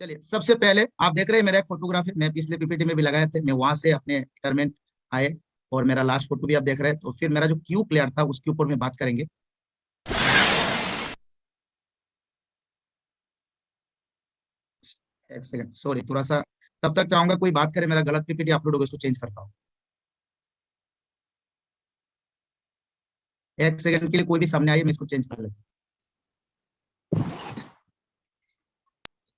चलिए, सबसे पहले आप देख रहे हैं मेरा एक फोटोग्राफ है, मैं पिछले पीपीटी में भी लगाए थे, मैं वहां से अपने रिटायरमेंट आए। और मेरा लास्ट फोटो भी आप देख रहे हैं। तो फिर मेरा जो क्यू क्लियर था उसके ऊपर में बात करेंगे। एक सेकंड, सॉरी, थोड़ा सा तब तक चाहूंगा कोई बात करे, मेरा गलत पीपीटी अपलोड होगा, इसको चेंज करता हूँ। एक सेकंड के लिए कोई भी सामने आइए, मैं इसको चेंज कर लेता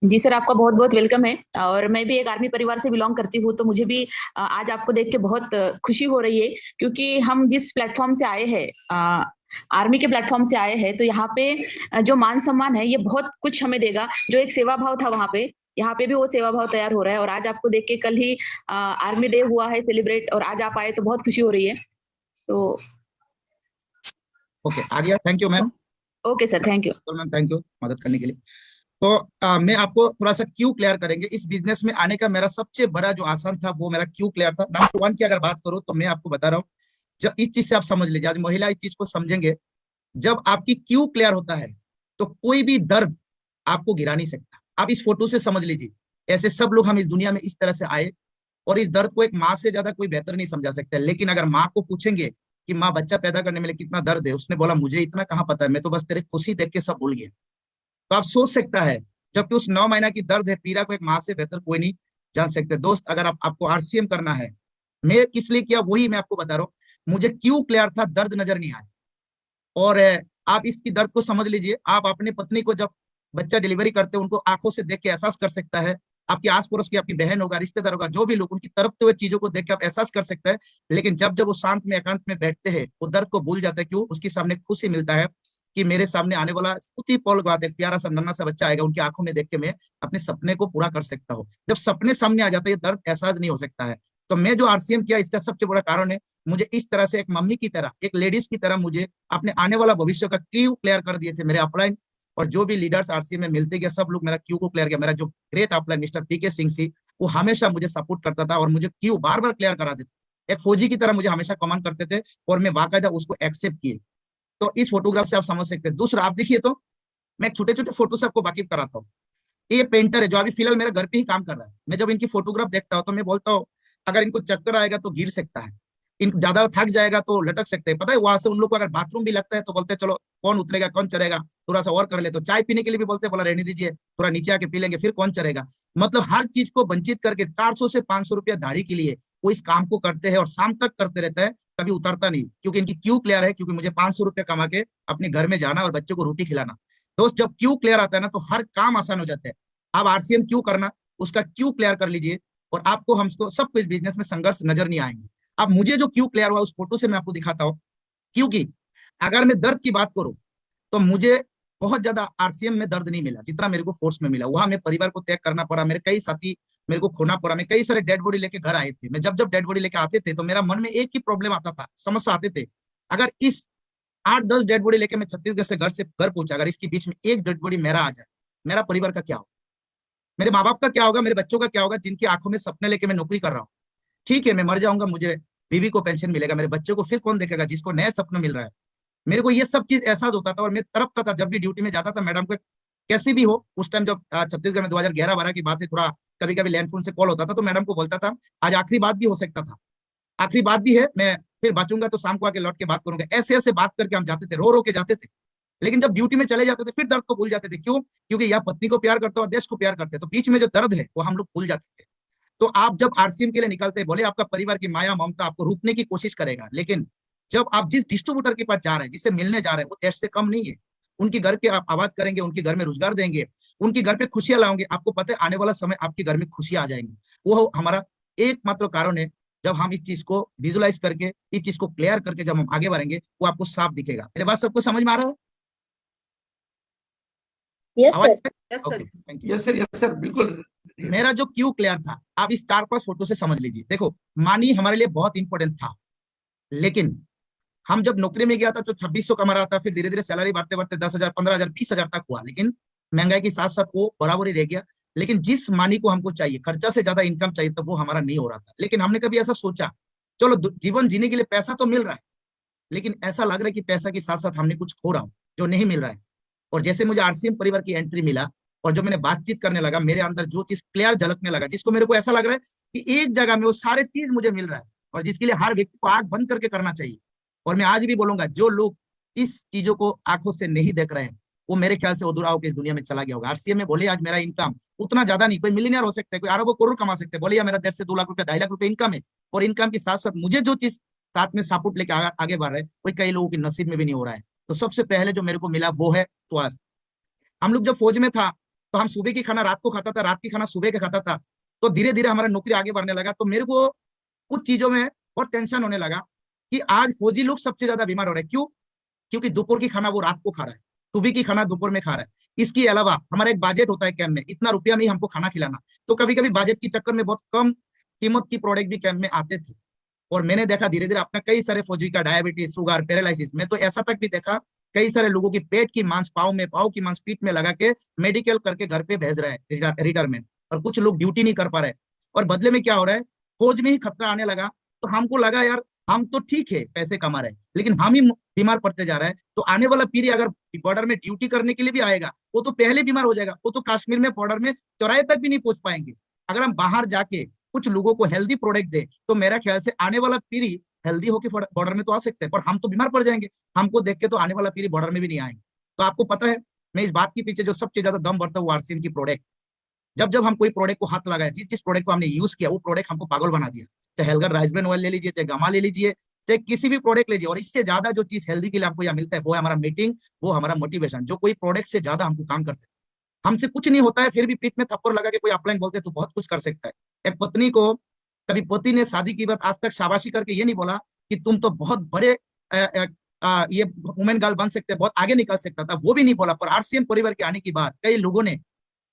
जी सर, आपका बहुत बहुत वेलकम है। और मैं भी एक आर्मी परिवार से बिलोंग करती हूँ, तो मुझे भी आज आपको देख के बहुत खुशी हो रही है, क्योंकि हम जिस प्लेटफॉर्म से आए हैं, आर्मी के प्लेटफॉर्म से आए हैं, तो यहाँ पे जो मान सम्मान है ये बहुत कुछ हमें देगा। जो एक सेवा भाव था वहाँ पे, यहाँ पे भी वो सेवा भाव तैयार हो रहा है। और आज आपको देख के, कल ही आर्मी डे हुआ है सेलिब्रेट, और आज आप आए तो बहुत खुशी हो रही है। तो ओके, आ गया। Thank you ma'am. Okay sir, thank you. Ma'am thank you मदद करने के लिए। तो मैं आपको थोड़ा सा क्यों क्लियर करेंगे। इस बिजनेस में आने का मेरा सबसे बड़ा जो आसान था वो मेरा क्यों क्लियर था। नंबर वन की अगर बात करूं तो मैं आपको बता रहा हूँ, जब इस चीज से आप समझ लीजिए, आज महिला इस चीज को समझेंगे। जब आपकी क्यों क्लियर होता है तो कोई भी दर्द आपको गिरा नहीं सकता। आप इस फोटो से समझ लीजिए, ऐसे सब लोग हम इस दुनिया में इस तरह से आए, और इस दर्द को एक माँ से ज्यादा कोई बेहतर नहीं समझा सकता। लेकिन अगर माँ को पूछेंगे कि माँ, बच्चा पैदा करने में कितना दर्द है, उसने बोला मुझे इतना कहाँ पता है, मैं तो बस तेरे खुशी देख के सब भूल गया। तो आप सोच सकता है, जबकि उस 9 महीना की दर्द है, पीड़ा को एक माँ से बेहतर कोई नहीं जान सकते। दोस्त, अगर आपको आरसीएम करना है, मैं किस लिए किया वही मैं आपको बता रहा हूँ। मुझे क्यों क्लियर था, दर्द नजर नहीं आया। और आप इसकी दर्द को समझ लीजिए। आप अपनी पत्नी को जब बच्चा डिलीवरी करते हैं, उनको आंखों से देख के एहसास कर सकता है। आपके आस पड़ोस की आपकी बहन होगा, रिश्तेदार होगा, जो भी लोग, उनकी तरफते हुए चीजों को देख के आप एहसास कर सकते हैं। लेकिन जब जब वो शांत में एकांत में बैठते हैं, वो दर्द को भूल जाते हैं। क्यों? उसके सामने खुशी मिलता है कि मेरे सामने आने वाला उसी पल बाद एक प्यारा सा नन्हा सा बच्चा आएगा, उनकी आंखों में देख के मैं अपने सपने को पूरा कर सकता हूँ। जब सपने सामने आ जाते हैं, दर्द एहसास नहीं हो सकता है। तो मैं जो आरसीएम किया, इसका सबसे बड़ा कारण है, मुझे इस तरह से एक मम्मी की तरह, एक लेडीज की तरह, मुझे अपने आने वाला भविष्य का क्यू क्लियर कर दिए थे मेरे अपलाइन। और जो भी लीडर्स आरसीएम में मिलते गए, सब लोग मेरा क्यू को क्लियर किया। मेरा जो ग्रेट अपलाइन मिस्टर पीके सिंह सी, वो हमेशा मुझे सपोर्ट करता था और मुझे क्यू बार बार क्लियर करा देते। एक फौजी की तरह मुझे हमेशा कमांड करते थे, और मैं बाकायदा उसको एक्सेप्ट किए। तो इस फोटोग्राफ से आप समझ सकते हैं। दूसरा, आप देखिए तो मैं छोटे छोटे फोटो से आपको वाकिफ कराता हूँ। ये पेंटर है जो अभी फिलहाल मेरे घर पे ही काम कर रहा है। मैं जब इनकी फोटोग्राफ देखता हूँ तो मैं बोलता हूँ, अगर इनको चक्कर आएगा तो गिर सकता है, इन ज्यादा थक जाएगा तो लटक सकते हैं। पता है, वहां से उन लोग को अगर बाथरूम भी लगता है तो बोलते हैं चलो कौन उतरेगा, कौन चढ़ेगा, थोड़ा सा और कर ले। तो चाय पीने के लिए भी बोलते हैं, बोला रहने दीजिए, थोड़ा नीचे आके पी लेंगे, फिर कौन चढ़ेगा। मतलब हर चीज को वंचित करके 400 से 500 रुपया दाढ़ी के लिए वो इस काम को करते हैं, और शाम तक करते रहता है, कभी उतरता नहीं। क्योंकि इनकी क्यों क्लियर है, क्योंकि मुझे 500 रुपया कमा के अपने घर में जाना और बच्चों को रोटी खिलाना। दोस्त, जब क्यों क्लियर आता है ना, तो हर काम आसान हो जाता है। आप आरसीएम क्यों करना, उसका क्यों क्लियर कर लीजिए, और आपको हमको सब कुछ बिजनेस में संघर्ष नजर नहीं आएंगे। अब मुझे जो क्यों क्लियर हुआ, उस फोटो से मैं आपको दिखाता हूँ। क्योंकि अगर मैं दर्द की बात करूं तो मुझे बहुत ज्यादा आरसीएम में दर्द नहीं मिला जितना मेरे को फोर्स में मिला। वहां मैं परिवार को त्याग करना पड़ा, मेरे कई साथी मेरे को खोना पड़ा, मैं कई सारे डेड बॉडी लेके घर आए थे। मैं जब जब डेड बॉडी लेके आते थे तो मेरा मन में एक ही प्रॉब्लम आता था, समस्या आते थे। अगर इस 8-10 डेड बॉडी लेके मैं छत्तीसगढ़ से घर पहुंचा, अगर इसके बीच में एक डेड बॉडी मेरा आ जाए, मेरा परिवार का क्या होगा, मेरे माँ बाप का क्या होगा, मेरे बच्चों का क्या होगा, जिनकी आंखों में सपने लेके मैं नौकरी कर रहा हूँ। ठीक है, मैं मर जाऊंगा, मुझे बीवी को पेंशन मिलेगा, मेरे बच्चों को फिर कौन देखेगा जिसको नया सपना मिल रहा है। मेरे को ये सब चीज एहसास होता था, और मैं तड़पता था जब भी ड्यूटी में जाता था। मैडम को कैसी भी हो, उस टाइम जब छत्तीसगढ़ में 2011-12 की बात है, थोड़ा कभी कभी लैंड फोन से कॉल होता था, तो मैडम को बोलता था आज आखिरी बात भी हो सकता था, आखिरी बात भी है, मैं फिर बचूंगा तो शाम को आके लौट के बात करूंगा। ऐसे ऐसे बात करके हम जाते थे, रो रो के जाते थे। लेकिन जब ड्यूटी में चले जाते थे फिर दर्द को भूल जाते थे। क्यों? क्योंकि या पत्नी को प्यार करते हो और देश को प्यार करते, तो बीच में जो दर्द है वो हम लोग भूल जाते थे। तो आप जब आरसीएम के लिए निकलते हैं, बोले आपका परिवार की माया ममता आपको रोकने की कोशिश करेगा, लेकिन जब आप जिस डिस्ट्रीब्यूटर के पास जा रहे हैं, जिससे मिलने जा रहे हैं, वो देश से कम नहीं है। उनके घर के आप आबाद करेंगे, उनके घर में रोजगार देंगे, उनके घर पे खुशियां लाओगे, आपको पता है आने वाला समय आपके घर में खुशियां आ जाएंगी। वो हमारा एकमात्र कारण है। जब हम इस चीज को विजुलाइज करके, इस चीज को क्लियर करके जब हम आगे बढ़ेंगे, वो आपको साफ दिखेगा। मेरे बात सबको समझ में आ रहा है? यस आवाज? Sir. Yes okay, sir. Thank you. Yes sir बिल्कुल। मेरा जो क्यू क्लियर था, आप इस 4-5 फोटो से समझ लीजिए। देखो, मनी हमारे लिए बहुत इंपॉर्टेंट था, लेकिन हम जब नौकरी में गया था तो 2600 कमा रहा था, फिर धीरे धीरे सैलरी बढ़ते बढ़ते 10,000, 15,000, 20,000 तक हुआ। लेकिन महंगाई के साथ साथ वो बराबर ही रह गया। लेकिन जिस मनी को हमको चाहिए, खर्चा से ज्यादा इनकम चाहिए, तो वो हमारा नहीं हो रहा था। लेकिन हमने कभी ऐसा सोचा, चलो जीवन जीने के लिए पैसा तो मिल रहा है, लेकिन ऐसा लग रहा है कि पैसा के साथ साथ हमने कुछ खो रहा हूं जो नहीं मिल रहा है। और जैसे मुझे आरसीएम परिवार की एंट्री मिला, और जब मैंने बातचीत करने लगा, मेरे अंदर जो चीज क्लियर झलकने लगा, जिसको मेरे को ऐसा लग रहा है कि एक जगह में वो सारे चीज मुझे मिल रहा है, और जिसके लिए हर व्यक्ति को आंख बंद करके करना चाहिए। और मैं आज भी बोलूंगा, जो लोग इस चीजों को आंखों से नहीं देख रहे हैं, वो मेरे ख्याल से अधूरा होकर इस दुनिया में चला गया होगा। आरसीएम में बोले आज मेरा इनकम उतना ज्यादा नहीं, कोई मिलीनियर हो सकता है, कोई अरबों करोड़ कमा सकते हैं, बोले मेरा 1.5 से 2 लाख रुपए 2.5 लाख रुपए इनकम है, और इनकम के साथ साथ मुझे जो चीज साथ में सपोर्ट लेके आगे बढ़ रहे हैं, वही कई लोगों के नसीब में भी नहीं हो रहा है। तो सबसे पहले जो मेरे को मिला वो है स्वास्थ्य। हम लोग जब फौज में था तो हम सुबह की खाना रात को खाता था, रात की खाना सुबह का खाता था। तो धीरे धीरे हमारा नौकरी आगे बढ़ने लगा, तो मेरे को कुछ चीजों में बहुत टेंशन होने लगा कि आज फौजी लोग सबसे ज्यादा बीमार हो रहे हैं। क्यों? क्योंकि दोपहर की खाना वो रात को खा रहा है, सुबह की खाना दोपहर में खा रहा है। इसके अलावा हमारा एक बजट होता है कैंप में, इतना रुपया में ही हमको खाना खिलाना। तो कभी कभी बजट के चक्कर में बहुत कम कीमत की प्रोडक्ट भी कैंप में आते थे। और मैंने देखा धीरे धीरे अपना कई सारे फौजी का डायबिटीज, शुगर, पैरालिसिस, मैं तो ऐसा तक भी देखा कई सारे लोगों की पेट की मांस पाव में, पाव की मांस पीठ में लगा के मेडिकल करके घर पे भेज रहे हैं रिटायरमेंट। और कुछ लोग ड्यूटी नहीं कर पा रहे, और बदले में क्या हो रहा है, फौज में ही खतरा आने लगा। तो हमको लगा यार हम तो ठीक है पैसे कमा रहे हैं, लेकिन हम ही बीमार पड़ते जा रहा है। तो आने वाला पीढ़ी अगर बॉर्डर में ड्यूटी करने के लिए भी आएगा, वो तो पहले बीमार हो जाएगा, वो तो कश्मीर में बॉर्डर में चौराहे तक भी नहीं पहुंच पाएंगे। अगर हम बाहर जाके कुछ लोगों को हेल्दी प्रोडक्ट दे, तो मेरा ख्याल से आने वाला पीढ़ी हेल्दी होकर बॉर्डर में तो आ सकते हैं, पर हम तो बीमार पड़ जाएंगे। हमको देख के तो आने वाला पीढ़ी बॉर्डर में भी नहीं आएंगे। तो आपको पता है, मैं इस बात के पीछे जो सबसे ज्यादा दम भरता है वो आरसीएम की प्रोडक्ट। जब जब हम कोई प्रोडक्ट को हाथ लगाए, जिस जिस प्रोडक्ट को हमने यूज किया, वो प्रोडक्ट हमको पागल बना दिया। चाहे हेल्गर राइस ब्रान ऑयल ले लीजिए, चाहे गामा ले लीजिए, चाहे किसी भी प्रोडक्ट लीजिए। और इससे ज्यादा जो चीज हेल्दी के लिए आपको यहाँ मिलता है वो है हमारा मीटिंग, वो हमारा मोटिवेशन, जो कोई प्रोडक्ट से ज्यादा हमको काम करते हैं। हमसे कुछ नहीं होता है, फिर भी पीठ में थप्पड़ लगा के कोई अपलाइन बोलते हैं तो बहुत कुछ कर सकता है। एक पत्नी को कभी पति ने शादी की बात आज तक शाबाशी करके ये नहीं बोला कि तुम तो बहुत बड़े ये वुमेन गर्ल बन सकते, बहुत आगे निकल सकता था, वो भी नहीं बोला। पर आरसीएम परिवार के आने के बाद कई लोगों ने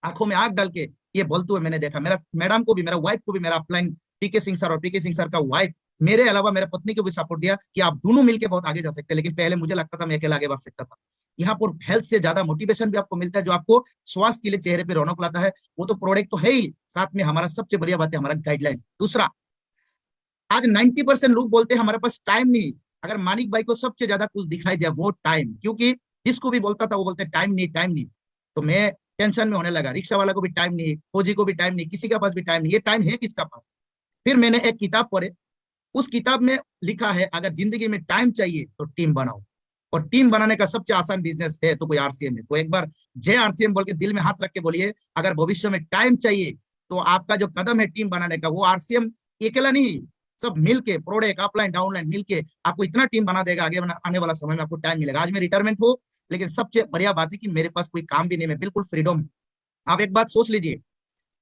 आंखों में आंख डाल के ये बोलते हुए मैंने देखा। मेरा मैडम को भी, मेरा वाइफ को भी, मेरा अपलाइन पीके सिंह सर और पीके सिंह सर का वाइफ मेरे अलावा मेरे पत्नी को भी सपोर्ट दिया कि आप दोनों मिलकर बहुत आगे जा सकते हैं। लेकिन पहले मुझे लगता था मैं अकेला आगे बढ़ सकता था। यहाँ पर हेल्थ से ज्यादा मोटिवेशन भी आपको मिलता है, जो आपको स्वास्थ्य के लिए चेहरे पे रौनक लाता है। वो तो प्रोडक्ट तो है ही, साथ में हमारा सबसे बढ़िया बात है हमारा गाइडलाइन। दूसरा, आज 90% लोग बोलते हैं हमारे पास टाइम नहीं। अगर मानिक भाई को सबसे ज्यादा कुछ दिखाई दिया वो टाइम, क्योंकि जिसको भी बोलता था वो बोलते टाइम नहीं, टाइम नहीं। तो मैं टेंशन में होने लगा, रिक्शा वाला को भी टाइम नहीं, फौजी को भी टाइम नहीं, किसी के पास भी टाइम नहीं, ये टाइम है किसका पास? फिर मैंने एक किताब पढ़े, उस किताब में लिखा है अगर जिंदगी में टाइम चाहिए तो टीम बनाओ, और टीम बनाने का सबसे आसान बिजनेस है तो कोई आरसीएम है। तो एक बार जय आरसीएम बोल के दिल में हाथ रख के बोलिए, अगर भविष्य में टाइम चाहिए तो आपका जो कदम है टीम बनाने का, वो आरसीएम अकेला नहीं, सब मिलके प्रोडक्ट अपलाइन डाउनलाइन मिलके आपको इतना टीम बना देगा, आगे आने वाला समय में आपको टाइम मिलेगा। आज मैं रिटायरमेंट हो, लेकिन सबसे बढ़िया बात है कि मेरे पास कोई काम भी नहीं, मैं बिल्कुल फ्रीडम। आप एक बात सोच लीजिए,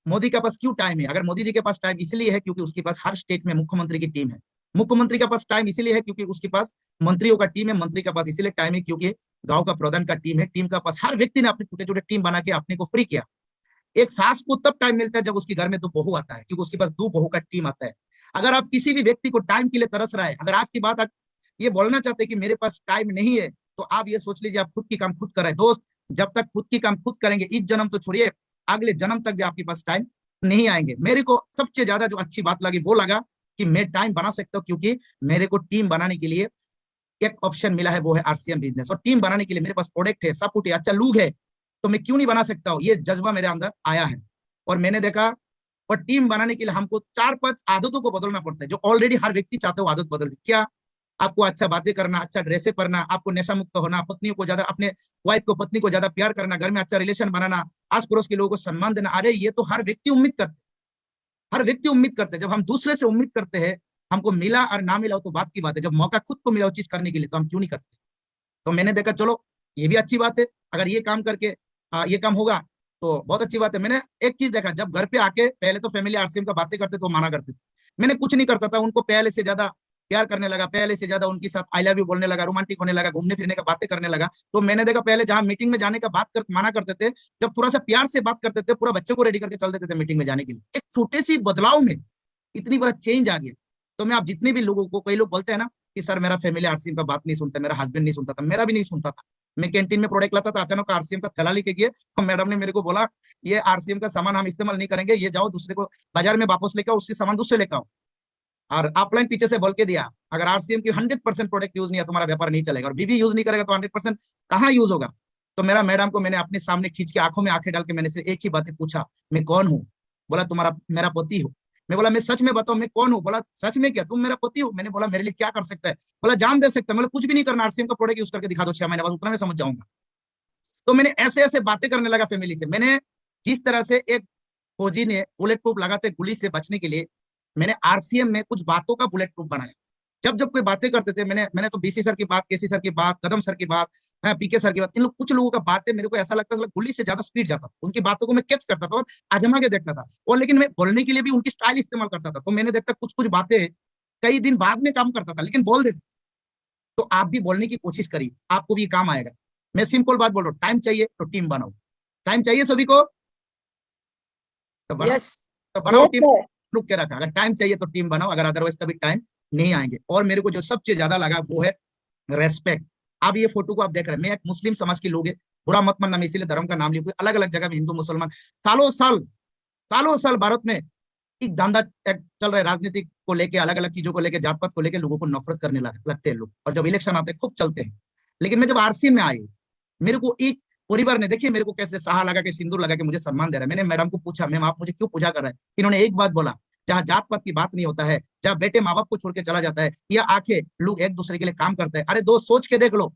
मोदी के पास क्यों टाइम है? अगर मोदी जी के पास टाइम इसलिए है क्योंकि उसके पास हर स्टेट में मुख्यमंत्री की टीम है। मुख्यमंत्री के पास टाइम इसलिए है क्योंकि उसके पास मंत्रियों का टीम है। मंत्री के पास इसलिए टाइम है क्योंकि गांव का प्रधान का टीम है। टीम का पास हर व्यक्ति ने अपने छोटे छोटे टीम बना के अपने को फ्री किया। एक सास को तब टाइम मिलता है जब उसके घर में दो बहू आता है, क्योंकि उसके पास दो बहू का टीम आता है। अगर आप किसी भी व्यक्ति को टाइम के लिए तरस रहा है, अगर आज की बात आप ये बोलना चाहते हैं कि मेरे पास टाइम नहीं है, तो आप ये सोच लीजिए आप खुद की काम खुद कर रहे हैं। दोस्त, जब तक खुद की काम खुद करेंगे, इस जन्म तो छोड़िए, अगले जन्म तक भी आपके पास टाइम नहीं आएंगे। मेरे को सबसे ज्यादा जो अच्छी बात लगी वो लगा कि मैं टाइम बना सकता हूँ, क्योंकि मेरे को टीम बनाने के लिए एक ऑप्शन मिला है, वो है आरसीएम बिजनेस। और टीम बनाने के लिए मेरे पास प्रोडक्ट है, सपोर्ट है, अच्छा लोग है, तो मैं क्यों नहीं बना सकता हूँ? ये जज्बा मेरे अंदर आया है और मैंने देखा। और टीम बनाने के लिए हमको 4-5 आदतों को बदलना पड़ता है, जो ऑलरेडी हर व्यक्ति चाहते हो आदत बदल दी। क्या? आपको अच्छा बातें करना, अच्छा ड्रेसे पहनना, आपको नशा मुक्त होना, पत्नियों को ज्यादा, अपने वाइफ को, पत्नी को ज्यादा प्यार करना, घर में अच्छा रिलेशन बनाना, आस पड़ोस के लोगों को सम्मान देना। अरे ये तो हर व्यक्ति उम्मीद करते, हर व्यक्ति उम्मीद करते हैं। जब हम दूसरे से उम्मीद करते हैं, हमको मिला और ना मिला तो बात की बात है, जब मौका खुद को मिला वो चीज करने के लिए, तो हम क्यों नहीं करते? तो मैंने देखा चलो ये भी अच्छी बात है, अगर ये काम करके ये काम होगा तो बहुत अच्छी बात है। मैंने एक चीज देखा, जब घर पे आके पहले तो फैमिली आरसीएम का बातें करते तो माना करते थे, मैंने कुछ नहीं करता था, उनको पहले से ज्यादा प्यार करने लगा, पहले से ज्यादा उनके साथ आई लव यू बोलने लगा, रोमांटिक होने लगा, घूमने फिरने का बातें करने लगा। तो मैंने देखा पहले जहां मीटिंग में जाने का बात कर माना करते थे, जब थोड़ा सा प्यार से बात करते थे, पूरा बच्चे को रेडी करके चल देते थे मीटिंग में जाने के लिए। एक छोटे सी बदलाव में इतनी बड़ा चेंज आ गया। तो मैं आप जितने भी लोगों को, कई लोग बोलते हैं ना कि सर मेरा फैमिली आरसीएम का बात नहीं सुनता, मेरा हस्बैंड नहीं सुनता था, मेरा भी नहीं सुनता था। मैं कैंटीन में प्रोडक्ट लाता था, अचानक आरसीएम का थैला लेके गए तो मैडम ने मेरे को बोला ये आरसीएम का सामान हम इस्तेमाल नहीं करेंगे, ये जाओ दूसरे को बाजार में वापस लेकर उससे सामान दूसरे लेकर आओ। और अपलाइन पीछे से बोल के दिया, अगर आरसीएम की 100% प्रोडक्ट यूज नहीं है तुम्हारा व्यापार नहीं चलेगा, और बीबी यूज नहीं करेगा तो 100% कहाँ यूज होगा? तो मेरा मैडम को मैंने अपने सामने खींच के आंखों में आंखें डाल के मैंने सिर्फ एक ही बात पूछा, मैं कौन हूँ? बोला तुम्हारा मेरा पति हो। मैं बोला मैं सच में बताऊं मैं कौन हूँ? बोला सच में क्या तुम मेरा पति हो? मैंने बोला मेरे लिए क्या कर सकता है? बोला जान दे सकता है। मतलब कुछ भी नहीं करना, आरसीएम का प्रोडक्ट यूज करके दिखा दो 6 महीने बाद, उतना मैं समझ जाऊंगा। तो मैंने ऐसे ऐसे बातें करने लगा फैमिली से। मैंने जिस तरह से एक फौजी ने बुलेट प्रूफ लगाते गोली से बचने के लिए, मैंने आरसीएम में कुछ बातों का बुलेट प्रूफ बनाया। जब जब कोई बातें करते थे, मैंने तो बीसी सर की बात, केसी सर की बात, कदम सर की बात, पीके सर की बात, इन लोग कुछ लोगों का बातें मेरे को ऐसा लगता था गोली से ज्यादा स्पीड जाता था। उनकी बातों को मैं कैच करता था और आजमा के देखता था, और लेकिन मैं बोलने के लिए भी उनकी स्टाइल इस्तेमाल करता था। तो मैंने देखता कुछ कुछ बातें कई दिन बाद में काम करता था, लेकिन बोल देते। तो आप भी बोलने की कोशिश करिए, आपको भी काम आएगा। मैं सिंपल बात बोल रहा हूँ, टाइम चाहिए तो टीम बनाओ। टाइम चाहिए सभी को तो बनाओ, यस तो बनाओ यस टीम। सर। रुक के रखा, अगर टाइम चाहिए तो टीम बनाओ, अगर अदरवाइज कभी टाइम नहीं आएंगे। और मेरे को जो सबसे ज्यादा लगा वो है रेस्पेक्ट। अब ये फोटो को आप देख रहे हैं, मैं एक मुस्लिम समाज के लोग है, बुरा मत मानना, मैं इसीलिए धर्म का नाम लिया। अलग अलग जगह में हिंदू मुसलमान सालों साल भारत में एक धंधा चल रहा है, राजनीति को लेके, अलग अलग चीजों को लेके, जात पात को लेके लोगों को नफरत करने लगते हैं लोग, और जब इलेक्शन आते हैं खूब चलते हैं। लेकिन मैं जब आरसीएम में आई, मेरे को एक परिवार ने, देखिए मेरे को कैसे सहा लगा के सिंदूर लगा के मुझे सम्मान दे रहा है। मैंने मैडम को पूछा, मैम आप मुझे क्यों पूजा कर रहे हैं? इन्होंने एक बात बोला, जहाँ जात पात की बात नहीं होता है, जहाँ बेटे माँ बाप को छोड़ के चला जाता है, या आके लोग एक दूसरे के लिए काम करते हैं। अरे दोस्त सोच के देख लो,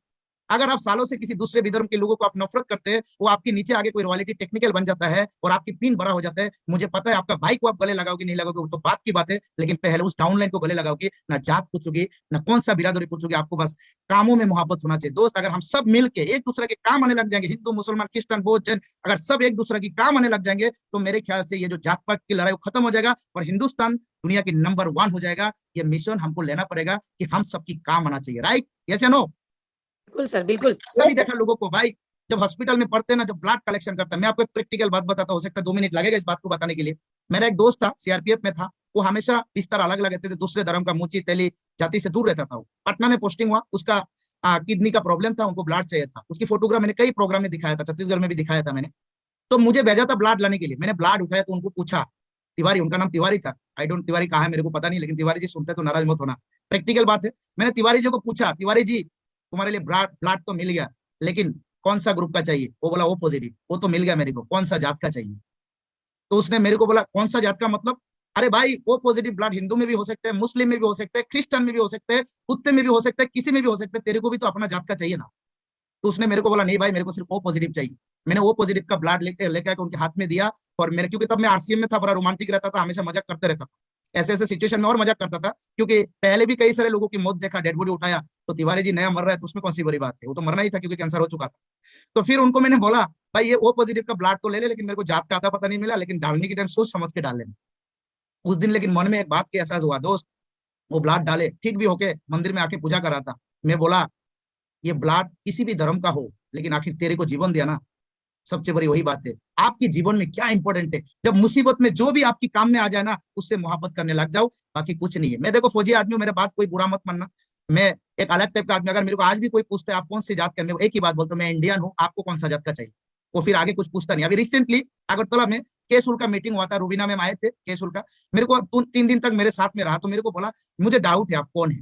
अगर आप सालों से किसी दूसरे विधर्म के लोगों को आप नफरत करते हैं, वो आपके नीचे आगे कोई रॉयल्टी टेक्निकल बन जाता है और आपकी पिन बड़ा हो जाता है। मुझे पता है आपका भाई को आप गले लगाओगे नहीं लगाओगे वो तो बात की बात है, लेकिन पहले उस डाउनलाइन को गले लगाओगे। ना जात पूछोगे, ना कौन सा बिरादरी पूछोगे, आपको बस कामों में मोहब्बत होना चाहिए। दोस्त अगर हम सब मिलके एक दूसरे के काम आने लग जाएंगे, हिंदू मुसलमान क्रिश्चियन बौद्ध जैन, अगर सब एक दूसरे की काम आने लग जाएंगे, तो मेरे ख्याल से ये जो जात पात की लड़ाई खत्म हो जाएगा और हिंदुस्तान दुनिया की नंबर 1 हो जाएगा। ये मिशन हमको लेना पड़ेगा कि हम सबकी काम आना चाहिए। राइट? यस या नो? बिल्कुल सर बिल्कुल। सभी देखा लोगों को भाई, जब हॉस्पिटल में पढ़ते हैं ना, जब ब्लड कलेक्शन करता है, मैं आपको एक प्रैक्टिकल बात बताता हूँ, हो सकता है 2 मिनट लगेगा इस बात को बताने के लिए। मेरा एक दोस्त था, सीआरपीएफ में था, वो हमेशा बिस्तर अलग लगाते थे, दूसरे धर्म का, मुची तेली जाति से दूर रहता था। वो पटना में पोस्टिंग हुआ, उसका किडनी का प्रॉब्लम था, उनको ब्लड चाहिए था। उसकी फोटोग्राफ मैंने कई प्रोग्राम में दिखाया था, छत्तीसगढ़ में भी दिखाया था मैंने। तो मुझे भेजा था ब्लड लाने के लिए, मैंने ब्लड उठाया तो उनको पूछा, तिवारी, उनका नाम तिवारी था, आई डोंट तिवारी कहा है मेरे को पता नहीं, लेकिन तिवारी जी सुनते तो नाराज मत होना, प्रैक्टिकल बात है। मैंने तिवारी जी को पूछा, तिवारी जी तुम्हारे लिए ब्लड ब्लड तो मिल गया, लेकिन कौन सा ग्रुप का चाहिए? वो बोला ओ पॉजिटिव। वो तो मिल गया मेरे को, कौन सा जात का चाहिए? तो उसने मेरे को बोला कौन सा जात का मतलब? अरे भाई ओ पॉजिटिव ब्लड हिंदू में भी हो सकते हैं, मुस्लिम में भी हो सकते हैं, क्रिश्चियन में भी हो सकते हैं, कुत्ते में भी हो सकते हैं, किसी में भी हो सकते हैं, तेरे को भी तो अपना जात का चाहिए ना। तो उसने मेरे को बोला नहीं भाई मेरे को सिर्फ ओ पॉजिटिव चाहिए। मैंने ओ पॉजिटिव का ब्लड लेके आके उनके हाथ में दिया। और मेरे, क्योंकि तब मैं आरसीएम में था, बड़ा रोमांटिक रहता था, हमेशा मजाक करते रहता था, ऐसे ऐसे सिचुएशन में और मजाक करता था, क्योंकि पहले भी कई सारे लोगों की मौत देखा, डेड बॉडी उठाया। तो तिवारी जी नया मर रहा है तो उसमें कौन सी बड़ी बात है, वो तो मरना ही था क्योंकि कैंसर हो चुका था। तो फिर उनको मैंने बोला भाई ये ओ पॉजिटिव का ब्लड तो ले ले, लेकिन मेरे को जात का आता पता नहीं मिला, लेकिन डालने की टाइम सोच समझ के डाल लेना। उस दिन लेकिन मन में एक बात का एहसास हुआ दोस्त, वो ब्लड डाले, ठीक भी होके मंदिर में आके पूजा करा था। मैं बोला ये ब्लड किसी भी धर्म का हो, लेकिन आखिर तेरे को जीवन दिया ना, सबसे बड़ी वही बात है। आपके जीवन में क्या इंपॉर्टेंट है, जब मुसीबत में जो भी आपकी काम में आ जाए ना, उससे मोहब्बत करने लग जाओ, बाकी कुछ नहीं है। मैं देखो फौजी आदमी हूं, मेरे बात कोई बुरा मत मानना, मैं एक अलग टाइप का आदमी। अगर मेरे को आज भी कोई पूछता है आप कौन सी जात का, मैं एक ही बात बोलता हूँ, मैं इंडियन हूँ, आपको कौन सा जात का चाहिए? वो फिर आगे कुछ पूछता नहीं। अभी रिसेंटली अगरतला में केसुल का मीटिंग हुआ था, रूबीना में आए थे केसुल का, मेरे को 3 दिन तक मेरे साथ में रहा, तो मेरे को बोला मुझे डाउट है आप कौन है।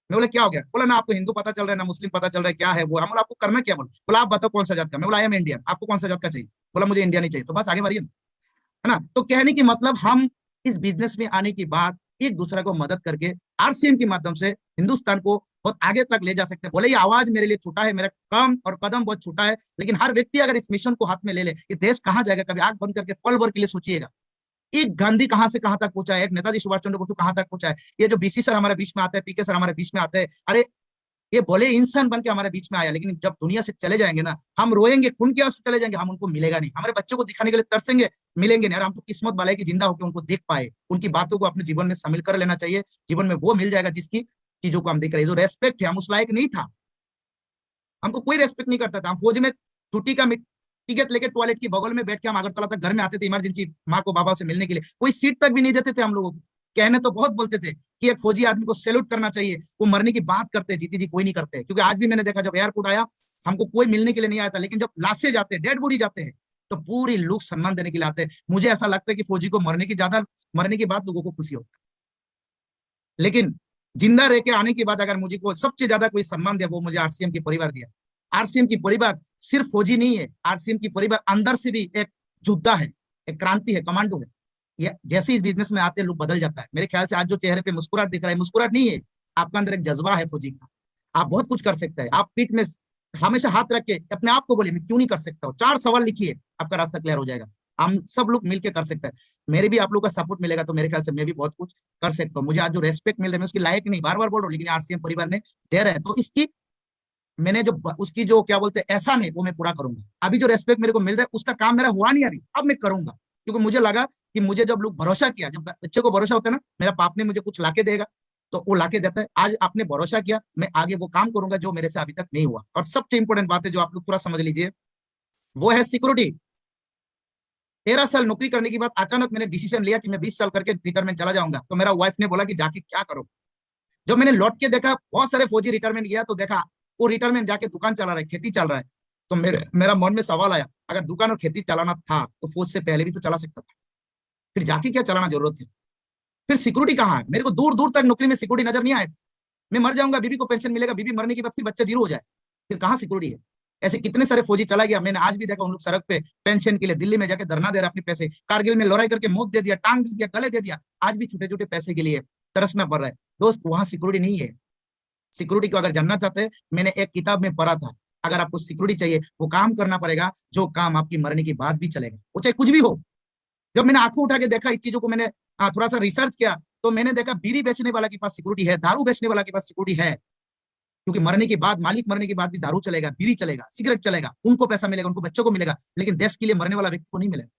मैं बोला क्या हो गया? बोला ना आपको हिंदू पता चल रहा है ना मुस्लिम पता चल रहा है, क्या है वो? हम बोला आपको करना क्या? बोला आप बताओ कौन सा जात का। मैं बोला आई एम इंडियन, आपको कौन सा जात का चाहिए? बोला मुझे इंडिया नहीं चाहिए। तो बस आगे बढ़िए, है ना। तो कहने की मतलब हम इस बिजनेस में आने की बाद एक दूसरे को मदद करके आरसीएम के माध्यम से हिंदुस्तान को बहुत आगे तक ले जा सकते हैं। बोले ये आवाज मेरे लिए छोटा है, मेरा काम और कदम बहुत छोटा है, लेकिन हर व्यक्ति अगर इस मिशन को हाथ में ले ले, ये देश कहाँ जाएगा? कभी आंख बंद करके पल भर के लिए सोचिएगा, एक गांधी कहां से कहां तक पहुंचा है, एक नेताजी सुभाष चंद्र बोस कहां तक पहुंचा है। ये जो बीसी सर हमारे बीच में आते हैं, पीके सर हमारे बीच में आते हैं, अरे ये बोले इंसान बन के हमारे बीच में आया, लेकिन जब दुनिया से चले जाएंगे ना, हम रोएंगे, खून के आंसू चले जाएंगे, हम उनको मिलेगा नहीं। हमारे बच्चों को दिखाने के लिए तरसेंगे, मिलेंगे नहीं। यार हम तो किस्मत वाले की जिंदा होकर उनको देख पाए, उनकी बातों को अपने जीवन में शामिल कर लेना चाहिए। जीवन में वो मिल जाएगा जिसकी चीजों को हम देख रहे हैं। जो रेस्पेक्ट है, हम उस लायक नहीं था, हमको कोई रेस्पेक्ट नहीं करता था। हम फौज में छुट्टी का टिकट लेके टॉयलेट की बगल में बैठ के हम अगरतला तक घर में आते थे, इमरजेंसी माँ को बाबा से मिलने के लिए, कोई सीट तक भी नहीं देते थे हम लोगों को। कहने तो बहुत बोलते थे कि एक फौजी आदमी को सैल्यूट करना चाहिए, वो मरने की बात करते, जीती जी कोई नहीं करते। क्योंकि आज भी मैंने देखा जब एयरपोर्ट आया, हमको कोई मिलने के लिए नहीं आया था, लेकिन जब लाशें जाते हैं, डेड बॉडी जाते हैं, तो पूरे लोग सम्मान देने के लिए आते हैं। मुझे ऐसा लगता है कि फौजी को मरने की बात लोगों को खुशी होती है, लेकिन जिंदा रह के आने के बाद अगर मुझे को सबसे ज्यादा कोई सम्मान दिया, वो मुझे आरसीएम के परिवार दिया। आरसीएम की परिवार सिर्फ फौजी नहीं है, आरसीएम की परिवार अंदर से भी एक योद्धा है, एक क्रांति है, कमांडो है। ये जैसे ही बिजनेस में आते लोग बदल जाता है। मेरे ख्याल से आज जो चेहरे पे मुस्कुराहट दिख रहा है, मुस्कुराहट नहीं है, आपका अंदर एक जज्बा है फौजी का। आप बहुत कुछ कर सकते हैं। आप पीठ में हमेशा हाथ रख के अपने आप को बोलिए मैं क्यों नहीं कर सकता हूँ, 4 सवाल लिखिए, आपका रास्ता क्लियर हो जाएगा। हम सब लोग मिलकर कर सकते हैं। मेरे भी आप लोग का सपोर्ट मिलेगा तो मेरे ख्याल से मैं भी बहुत कुछ कर सकता हूँ। मुझे आज जो रेस्पेक्ट मिल रहा है मैं उसकी लायक नहीं, बार बार बोल रहा हूँ, लेकिन आरसीएम परिवार ने दे रहा है, तो इसकी मैंने जो उसकी जो क्या बोलते हैं एहसान है वो मैं पूरा करूंगा। अभी जो रेस्पेक्ट मेरे को मिल रहा है उसका काम मेरा हुआ नहीं अभी, अब मैं करूंगा, क्योंकि मुझे लगा कि मुझे जब लोग भरोसा किया, जब बच्चे को भरोसा होता है ना, मेरा बाप ने मुझे कुछ लाके देगा तो वो लाके देता है। आज आपने भरोसा किया, मैं आगे वो काम करूंगा जो मेरे से अभी तक नहीं हुआ। और सबसे इंपॉर्टेंट बात है जो आप लोग पूरा समझ लीजिए, वो है सिक्योरिटी। 13 साल नौकरी करने के बाद अचानक मैंने डिसीजन लिया कि मैं 20 साल करके रिटायरमेंट चला जाऊंगा। तो मेरा वाइफ ने बोला कि जाके क्या करो। जब मैंने लौट के देखा बहुत सारे फौजी रिटायरमेंट गया तो देखा वो रिटायरमेंट जाके दुकान चला रहा है, खेती चल रहा है। तो मेरा मन में सवाल आया, अगर दुकान और खेती चलाना था तो फौज से पहले भी तो चला सकता था, फिर जाके क्या चलाना जरूरत है। फिर सिक्योरिटी कहाँ है? मेरे को दूर दूर तक नौकरी में सिक्योरिटी नजर नहीं आया। मैं मर जाऊंगा, बीबी को पेंशन मिलेगा, बीबी मरने के बाद फिर बच्चा जीरो हो जाए, फिर कहाँ सिक्योरिटी है? ऐसे कितने सारे फौजी चला गया, मैंने आज भी देखा उन लोग सड़क पे पेंशन के लिए दिल्ली में जाके धरना दे रहा, अपने पैसे कारगिल में लड़ाई करके मौत दे दिया, टांग दे दिया, गले दे दिया, आज भी छोटे छोटे पैसे के लिए तरसना पड़ रहा है। दोस्त वहां सिक्योरिटी नहीं है। सिक्योरिटी को अगर जानना चाहते हैं, मैंने एक किताब में पढ़ा था, अगर आपको सिक्योरिटी चाहिए वो काम करना पड़ेगा जो काम आपकी मरने के बाद भी चलेगा, वो चाहे कुछ भी हो। जब मैंने आंखों उठा के देखा इस चीजों को, मैंने थोड़ा सा रिसर्च किया तो मैंने देखा बीड़ी बेचने वाला के पास सिक्योरिटी है, दारू बेचने वाला के पास सिक्योरिटी है, क्योंकि मरने के बाद, मालिक मरने के बाद भी दारू चलेगा, बीड़ी चलेगा, सिगरेट चलेगा, उनको पैसा मिलेगा, उनको बच्चों को मिलेगा, लेकिन देश के लिए मरने वाला व्यक्ति को नहीं मिलेगा।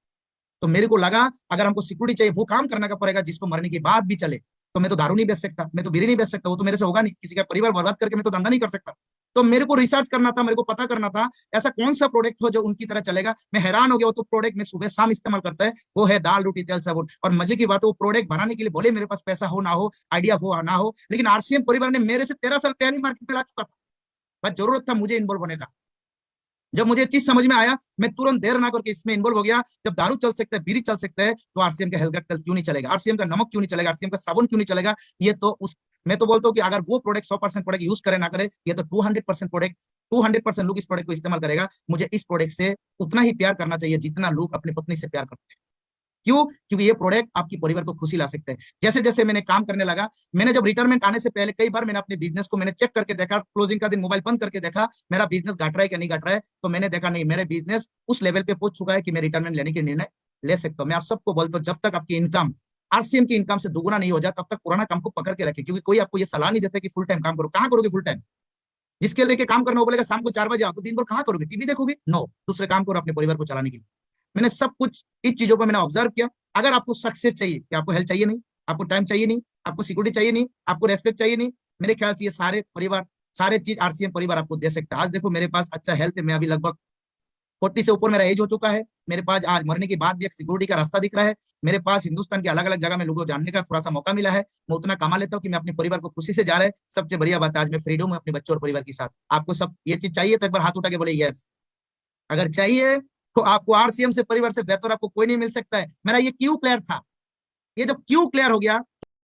तो मेरे को लगा अगर हमको सिक्योरिटी चाहिए वो काम करना का पड़ेगा जिसको मरने के बाद भी चले। तो मैं तो दारू नहीं बेच सकता, मैं तो बीड़ी नहीं बेच सकता, वो तो मेरे से होगा नहीं, किसी का परिवार बर्बाद करके मैं तो धंधा नहीं कर सकता। तो मेरे को रिसर्च करना था, मेरे को पता करना था ऐसा कौन सा प्रोडक्ट हो जो उनकी तरह चलेगा। मैं हैरान हो गया, वो तो प्रोडक्ट में सुबह शाम इस्तेमाल करता है, वो है दाल रोटी तेल साबुन। और मजे की बात है वो प्रोडक्ट बनाने के लिए भले मेरे पास पैसा हो ना हो, आइडिया हो ना हो, लेकिन आरसीएम परिवार ने मेरे से 13 साल पहले मार्केट में ला चुका था। बस जरूरत था मुझे इन्वॉल्व होने का। जब मुझे चीज समझ में आया, मैं तुरंत देर ना करके इसमें इन्वॉल्व हो गया। जब दारू चल सकता है, बीड़ी चल सकता है, तो आरसीएम का हेलगट क्यों नहीं चलेगा, आरसीएम का नमक क्यों नहीं चलेगा, आरसीएम का साबुन क्यों नहीं चलेगा। ये तो उस मैं तो बोलता हूँ कि अगर वो प्रोडक्ट 100% प्रोडक्ट यूज करे ना करे, ये तो 200% प्रोडक्ट 200% लोग इस प्रोडक्ट को इस्तेमाल करेगा। मुझे इस प्रोडक्ट से उतना ही प्यार करना चाहिए जितना लोग अपनी पत्नी से प्यार करते हैं। क्यों? क्योंकि ये प्रोडक्ट आपकी परिवार को खुशी ला सकते हैं। जैसे जैसे मैंने काम करने लगा, मैंने जब रिटायरमेंट आने से पहले कई बार मैंने अपने बिजनेस को मैंने चेक करके देखा, क्लोजिंग का दिन मोबाइल बंद करके देखा मेरा बिजनेस घट रहा है कि नहीं घट रहा है। तो मैंने देखा नहीं, मेरे बिजनेस उस लेवल पे पहुंच चुका है कि मैं रिटायरमेंट लेने के निर्णय ले सकता हूँ। मैं आप सबको बोलता हूँ, जब तक आपकी इनकम आरसीएम की इनकम से दुगुना नहीं हो जाए तब तक पुराना काम को पकड़ के रखे, क्योंकि कोई आपको ये सलाह नहीं देता कि फुल टाइम काम करो। कहाँ करोगे फुल टाइम? जिसके लेके काम करना वो बोलेगा शाम को 4 बजे आओ, तो दिन भर कहाँ करोगे? टीवी देखोगे? नो, दूसरे काम करो अपने परिवार को चलाने के लिए। मैंने सब कुछ इस चीजों को मैंने ऑब्जर्व किया। अगर आपको सक्सेस चाहिए, कि आपको हेल्थ चाहिए नहीं, आपको टाइम चाहिए नहीं, आपको सिक्योरिटी चाहिए नहीं, आपको रेस्पेक्ट चाहिए नहीं, मेरे ख्याल से ये सारे परिवार, सारे चीज आरसीएम परिवार आपको दे सकता है। आज देखो मेरे पास अच्छा हेल्थ है, मैं अभी लगभग 40 से ऊपर मेरा एज हो चुका है। मेरे पास आज मरने के बाद भी एक सिक्योरिटी का रास्ता दिख रहा है। मेरे पास हिंदुस्तान के अलग अलग जगह में लोगों को जानने का थोड़ा सा मौका मिला है। मैं उतना कमा लेता हूँ कि मैं अपने परिवार को खुशी से जा रहा है। सबसे बढ़िया बात है आज मैं फ्रीडम हूँ अपने बच्चों और परिवार के साथ। आपको सब ये चीज चाहिए तो एक बार हाथ उठा के बोले यस। अगर चाहिए तो आपको आरसीएम से परिवार से बेहतर आपको कोई नहीं मिल सकता है। मेरा ये क्यों क्लियर था, ये जब क्यों क्लियर हो गया